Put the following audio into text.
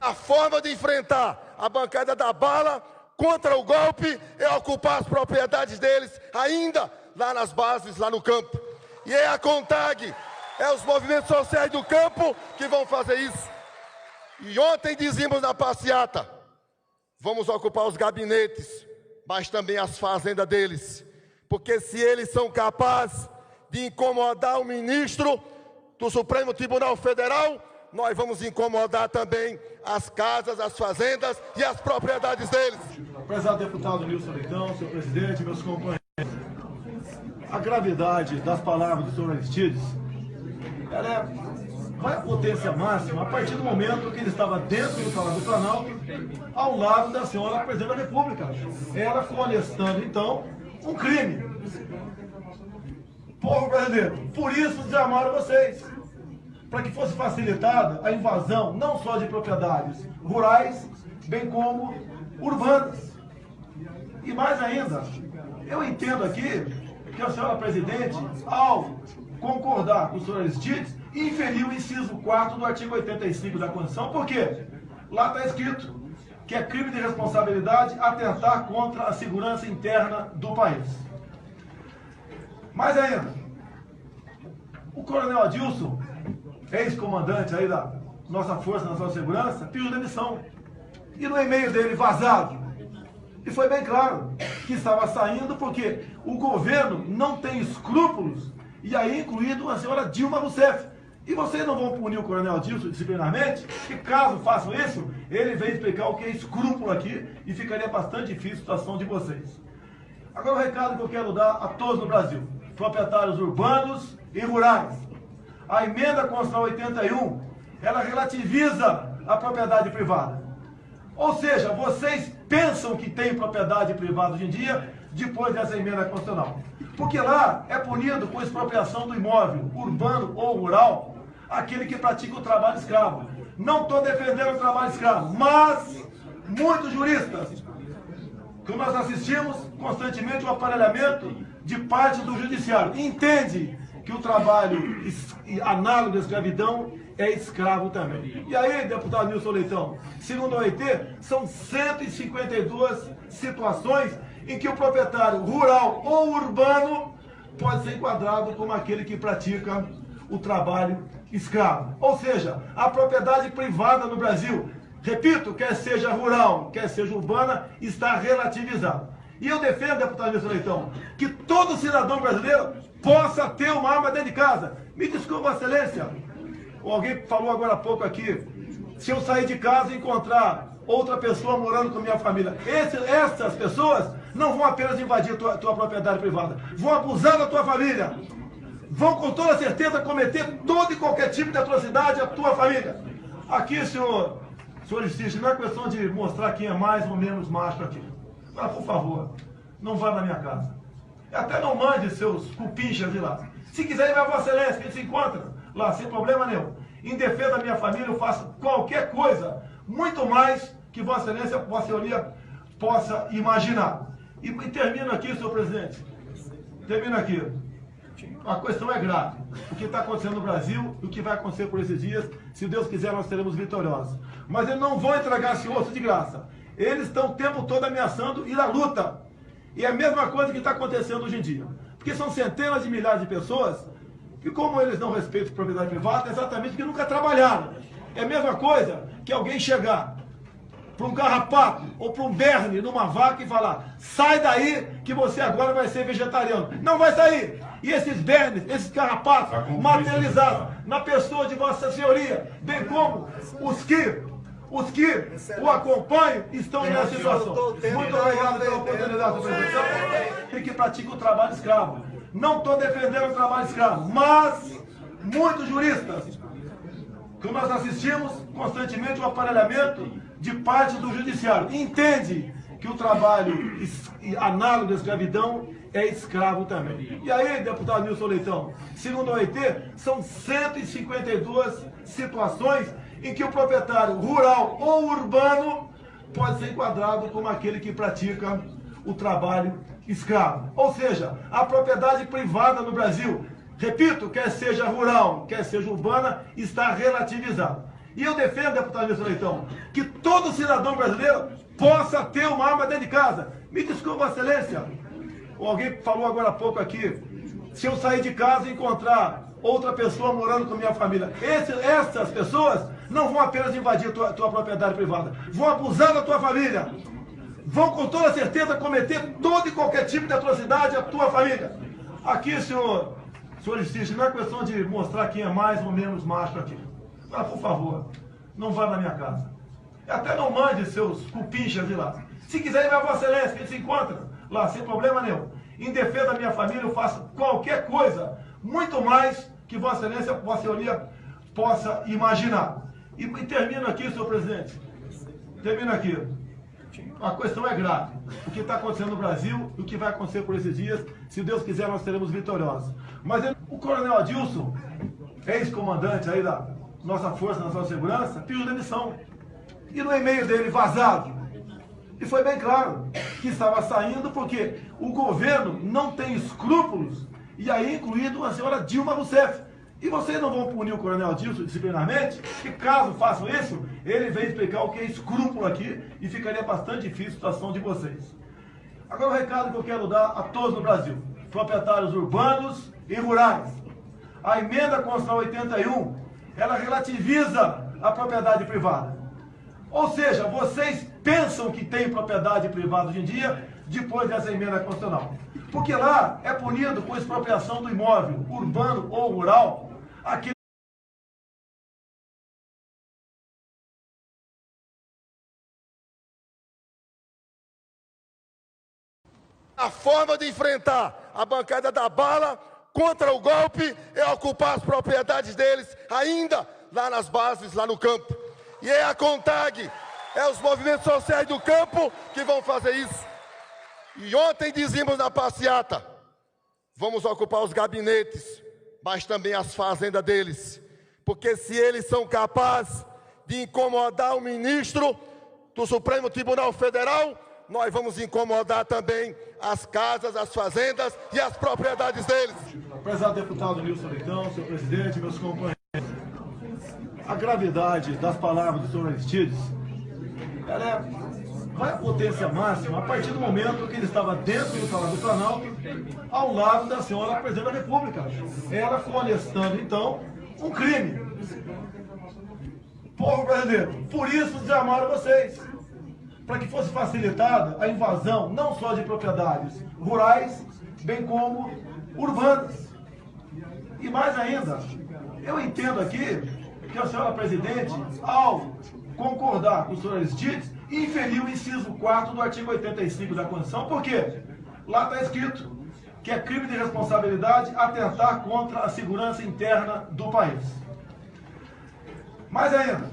A forma de enfrentar a bancada da bala contra o golpe é ocupar as propriedades deles, ainda lá nas bases, lá no campo. E é a CONTAG, é os movimentos sociais do campo que vão fazer isso. E ontem dizíamos na passeata, vamos ocupar os gabinetes, mas também as fazendas deles. Porque se eles são capazes de incomodar o ministro do Supremo Tribunal Federal, nós vamos incomodar também as casas, as fazendas e as propriedades deles. Prezado deputado Nilson Leitão, senhor presidente, meus companheiros, a gravidade das palavras do senhor Aristides, ela vai à potência máxima a partir do momento que ele estava dentro do Palácio do Planalto, ao lado da senhora Presidente da República. Ela conestando, então, um crime. Povo brasileiro, por isso desarmaram vocês, para que fosse facilitada a invasão não só de propriedades rurais, bem como urbanas. E mais ainda, eu entendo aqui que a senhora Presidente, ao concordar com o senhor Aristides, inferiu o inciso 4 do artigo 85 da Constituição. Por quê? Lá está escrito que é crime de responsabilidade atentar contra a segurança interna do país. Mais ainda, o coronel Adilson, ex-comandante aí da nossa Força Nacional de Segurança, pediu demissão. E no e-mail dele vazado, e foi bem claro que estava saindo porque o governo não tem escrúpulos, e aí incluído a senhora Dilma Rousseff. E vocês não vão punir o coronel Adilson disciplinarmente? E caso façam isso, ele vem explicar o que é escrúpulo aqui e ficaria bastante difícil a situação de vocês. Agora o recado que eu quero dar a todos no Brasil, proprietários urbanos e rurais. A emenda constitucional 81, ela relativiza a propriedade privada. Ou seja, vocês pensam que tem propriedade privada hoje em dia, depois dessa emenda constitucional. Porque lá é punido com expropriação do imóvel, urbano ou rural, aquele que pratica o trabalho escravo. Não estou defendendo o trabalho escravo, mas muitos juristas, que nós assistimos constantemente o aparelhamento de parte do judiciário, entende que o trabalho análogo à escravidão é escravo também. E aí, deputado Nilson Leitão, segundo a OIT, são 152 situações em que o proprietário rural ou urbano pode ser enquadrado como aquele que pratica o trabalho escravo. Ou seja, a propriedade privada no Brasil, repito, quer seja rural, quer seja urbana, está relativizada. E eu defendo, deputado Nilson Leitão, que todo cidadão brasileiro possa ter uma arma dentro de casa. Me desculpa, excelência, alguém falou agora há pouco aqui, se eu sair de casa e encontrar outra pessoa morando com a minha família, essas pessoas não vão apenas invadir tua propriedade privada, vão abusar da tua família, vão com toda certeza cometer todo e qualquer tipo de atrocidade à tua família. Aqui, senhor Aristides, não é questão de mostrar quem é mais ou menos macho aqui. Mas, por favor, não vá na minha casa. Até não mande seus cupinchas de lá. Se quiser ir para Vossa Excelência, que a gente se encontra lá, sem problema nenhum. Em defesa da minha família, eu faço qualquer coisa, muito mais que Vossa Excelência, Vossa Senhoria, possa imaginar. E termino aqui, senhor presidente. Termino aqui. A questão é grave. O que está acontecendo no Brasil e o que vai acontecer por esses dias, se Deus quiser, nós seremos vitoriosos. Mas eles não vão entregar esse osso de graça. Eles estão o tempo todo ameaçando ir à luta. E é a mesma coisa que está acontecendo hoje em dia. Porque são centenas de milhares de pessoas que, como eles não respeitam a propriedade privada, é exatamente porque nunca trabalharam. É a mesma coisa que alguém chegar para um carrapato ou para um berne numa vaca e falar: sai daí que você agora vai ser vegetariano. Não vai sair. E esses bernes, esses carrapatos materializados na pessoa de Vossa Senhoria, bem como os que o acompanham, estão nessa situação. Muito obrigado pela oportunidade, presidente. E que pratica o trabalho escravo. Não estou defendendo o trabalho escravo, mas muitos juristas, que nós assistimos constantemente o aparelhamento de parte do judiciário, entende que o trabalho análogo à escravidão é escravo também. E aí, deputado Nilson Leitão, segundo a OIT, são 152 situações em que o proprietário rural ou urbano pode ser enquadrado como aquele que pratica o trabalho escravo. Ou seja, a propriedade privada no Brasil, repito, quer seja rural, quer seja urbana, está relativizada. E eu defendo, deputado Wilson Leitão, que todo cidadão brasileiro possa ter uma arma dentro de casa. Me desculpa, Vossa Excelência, alguém falou agora há pouco aqui, se eu sair de casa e encontrar outra pessoa morando com minha família, essas pessoas não vão apenas invadir tua propriedade privada, vão abusar da tua família, vão com toda certeza cometer todo e qualquer tipo de atrocidade à tua família. Aqui, senhor Justiça, não é questão de mostrar quem é mais ou menos macho aqui. Agora, por favor, não vá na minha casa. Até não mande seus cupinchas de lá. Se quiser ir para Vossa Excelência, que a gente se encontra lá, sem problema nenhum. Em defesa da minha família, eu faço qualquer coisa, muito mais que Vossa Excelência, Vossa Senhoria, possa imaginar. E termino aqui, senhor presidente. Termino aqui. A questão é grave. O que está acontecendo no Brasil e o que vai acontecer por esses dias, se Deus quiser, nós seremos vitoriosos. Mas o coronel Adilson, ex-comandante aí da nossa Força Nacional de Segurança, pediu demissão. E no e-mail dele vazado, e foi bem claro que estava saindo porque o governo não tem escrúpulos, e aí incluído a senhora Dilma Rousseff. E vocês não vão punir o coronel Adilson disciplinarmente, que caso façam isso, ele vem explicar o que é escrúpulo aqui e ficaria bastante difícil a situação de vocês. Agora o recado que eu quero dar a todos no Brasil, proprietários urbanos e rurais. A emenda constitucional 81, ela relativiza a propriedade privada. Ou seja, vocês pensam que tem propriedade privada hoje em dia, depois dessa emenda constitucional. Porque lá é punido com expropriação do imóvel, urbano ou rural, aqui a forma de enfrentar a bancada da bala contra o golpe é ocupar as propriedades deles, ainda lá nas bases, lá no campo. E é a CONTAG, é os movimentos sociais do campo que vão fazer isso. E ontem dizíamos na passeata, vamos ocupar os gabinetes, mas também as fazendas deles. Porque se eles são capazes de incomodar o ministro do Supremo Tribunal Federal, nós vamos incomodar também as casas, as fazendas e as propriedades deles. Prezado deputado Wilson Leitão, senhor presidente, meus companheiros, a gravidade das palavras do senhor Aristides, ela vai à potência máxima a partir do momento que ele estava dentro do Palácio do Planalto, ao lado da senhora Presidente da República. Ela conestando, então, um crime. Povo brasileiro, por isso desarmaram vocês, para que fosse facilitada a invasão não só de propriedades rurais, bem como urbanas. E mais ainda, eu entendo aqui que a senhora Presidente, ao concordar com o senhor Aristides, inferiu o inciso 4 do artigo 85 da Constituição, por quê? Lá está escrito que é crime de responsabilidade atentar contra a segurança interna do país. Mais ainda,